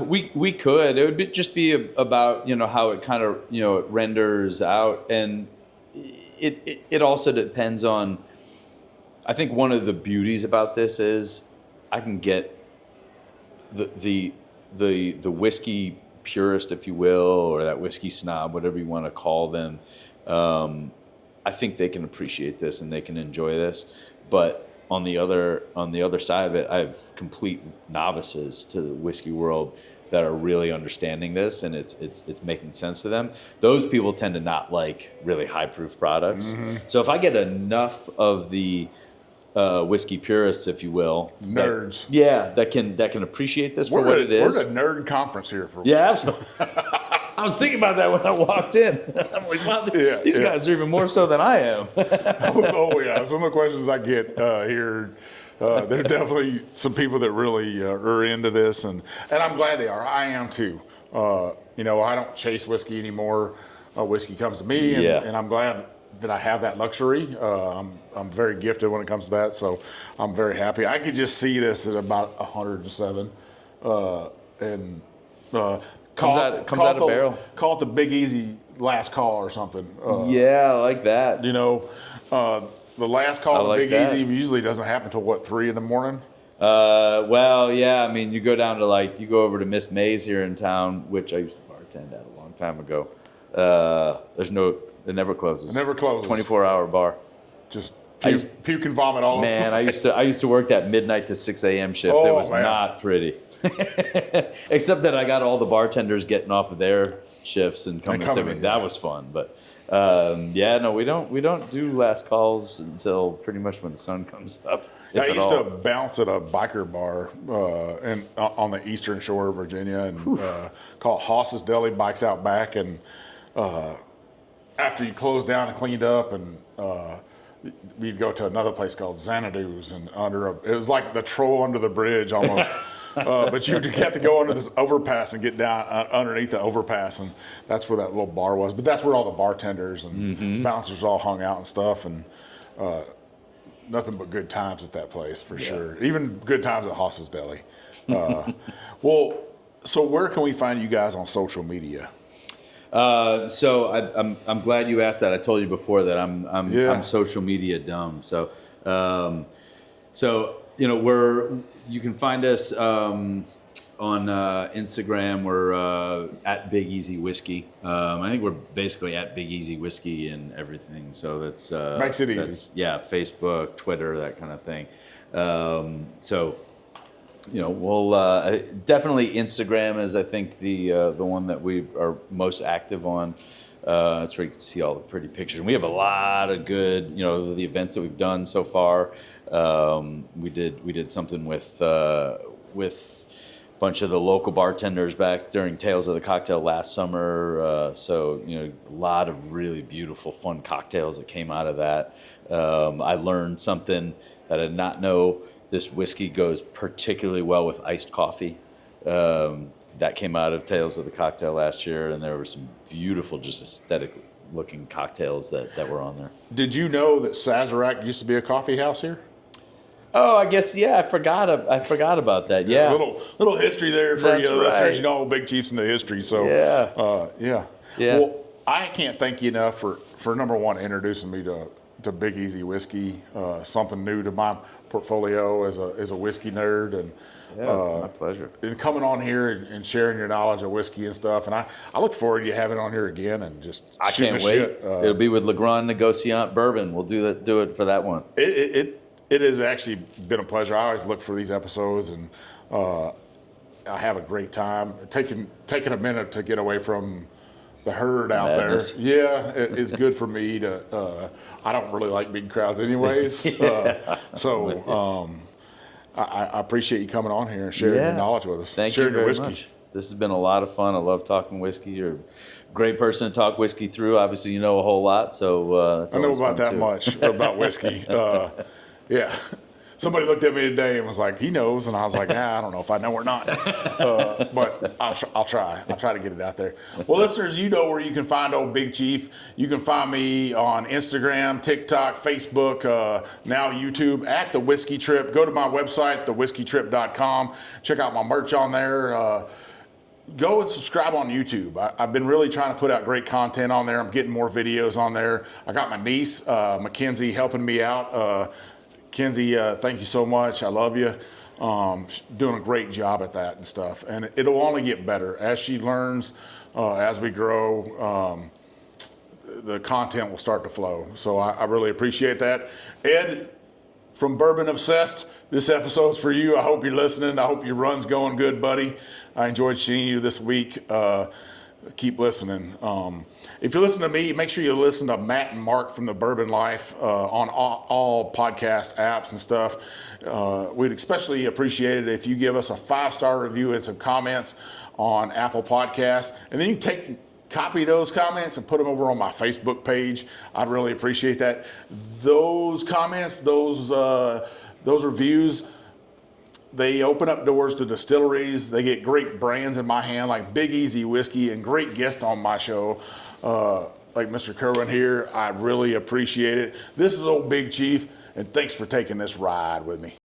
we could. It would just be about how it kind of it renders out, and it also depends on. I think one of the beauties about this is can get the whiskey purist, if you will, or that whiskey snob, whatever you want to call them. I think they can appreciate this and they can enjoy this. But on the other side of it, I have complete novices to the whiskey world that are really understanding this, and it's making sense to them. Those people tend to not like really high proof products. So if I get enough of the whiskey purists, if you will, Nerds. that can appreciate this for what it is. We're the nerd conference here for. Yeah, absolutely. I was thinking about that when I walked in. I'm like, wow, these guys are even more so than I am. Oh yeah, some of the questions I get here. There's definitely some people that really are into this, and I'm glad they are. I am too. I don't chase whiskey anymore. Whiskey comes to me, and I'm glad that I have that luxury. I'm very gifted when it comes to that, so I'm very happy. I could just see this at about 107, comes out of barrel. Call it the Big Easy last call or something. Yeah, I like that. The last call like to Big that. Easy usually doesn't happen till 3 in the morning. Well, yeah. I mean, you go down to you go over to Miss May's here in town, which I used to bartend at a long time ago. It never closes. It never closes. 24-hour bar. Just puke and vomit all over. Man, I used to work that midnight to 6 a.m. shift. Oh, it was man. not pretty. Except that I got all the bartenders getting off of their shifts and coming to me. That was fun. But we don't do last calls until pretty much when the sun comes up. I used to bounce at a biker bar on the eastern shore of Virginia, and called Hoss's Deli, Bikes Out Back. And after you closed down and cleaned up, and we'd go to another place called Xanadu's, and it was like the troll under the bridge almost. But you'd have to go under this overpass and get down underneath the overpass, and that's where that little bar was. But that's where all the bartenders and bouncers all hung out and stuff, and nothing but good times at that place for sure. Even good times at Hoss's Deli. So where can we find you guys on social media? So I'm glad you asked that. I told you before that I'm social media dumb. So you can find us on Instagram. We're at Big Easy Whiskey. I think we're basically at Big Easy Whiskey and everything. So that's makes it easy. Yeah, Facebook, Twitter, that kind of thing. We'll definitely Instagram is, I think, the one that we are most active on. That's where you can see all the pretty pictures. And we have a lot of good, the events that we've done so far. We did something with a bunch of the local bartenders back during Tales of the Cocktail last summer. A lot of really beautiful, fun cocktails that came out of that. I learned something that I did not know. This whiskey goes particularly well with iced coffee. That came out of Tales of the Cocktail last year, and there were some beautiful, just aesthetic-looking cocktails that were on there. Did you know that Sazerac used to be a coffee house here? Oh, I guess, yeah, I forgot about that, yeah. Little history there for That's you listeners. right. Big Chief's into history, so Yeah. Well, I can't thank you enough for number one, introducing me to Big Easy Whiskey, something new to my portfolio as a whiskey nerd, and my pleasure. And coming on here and sharing your knowledge of whiskey and stuff. And I look forward to having it on here again and just I can't wait. It'll be with Le Grand Negociant Bourbon. We'll do it for that one. It has actually been a pleasure. I always look for these episodes, and I have a great time. Taking a minute to get away from the herd out Madness. there. Yeah, it's good for me to. I don't really like big crowds, anyways. I appreciate you coming on here and sharing your knowledge with us. Thank sharing you very your whiskey. much. This has been a lot of fun. I love talking whiskey. You're a great person to talk whiskey through. Obviously, you know a whole lot, so that's I know always about fun that too. much about whiskey. Yeah. Somebody looked at me today and was like, he knows. And I was like, I don't know if I know or not. But I'll try. I'll try to get it out there. Well, listeners, you know where you can find old Big Chief. You can find me on Instagram, TikTok, Facebook, now YouTube, at The Whiskey Trip. Go to my website, thewhiskeytrip.com. Check out my merch on there. Go and subscribe on YouTube. I've been really trying to put out great content on there. I'm getting more videos on there. I got my niece, Mackenzie, helping me out. Kenzie, thank you so much. I love you. doing a great job at that and stuff. And it'll only get better as she learns, as we grow. The content will start to flow. So I really appreciate that. Ed, from Bourbon Obsessed, this episode's for you. I hope you're listening. I hope your run's going good, buddy. I enjoyed seeing you this week. Keep listening. If you listen to me, make sure you listen to Matt and Mark from the Bourbon Life on all podcast apps and stuff. We'd especially appreciate it if you give us a 5-star review and some comments on Apple Podcasts. And then you copy those comments and put them over on my Facebook page. I'd really appreciate that. Those comments, those reviews, they open up doors to distilleries. They get great brands in my hand, like Big Easy Whiskey, and great guests on my show, like Mr. Kerwin here. I really appreciate it. This is Old Big Chief, and thanks for taking this ride with me.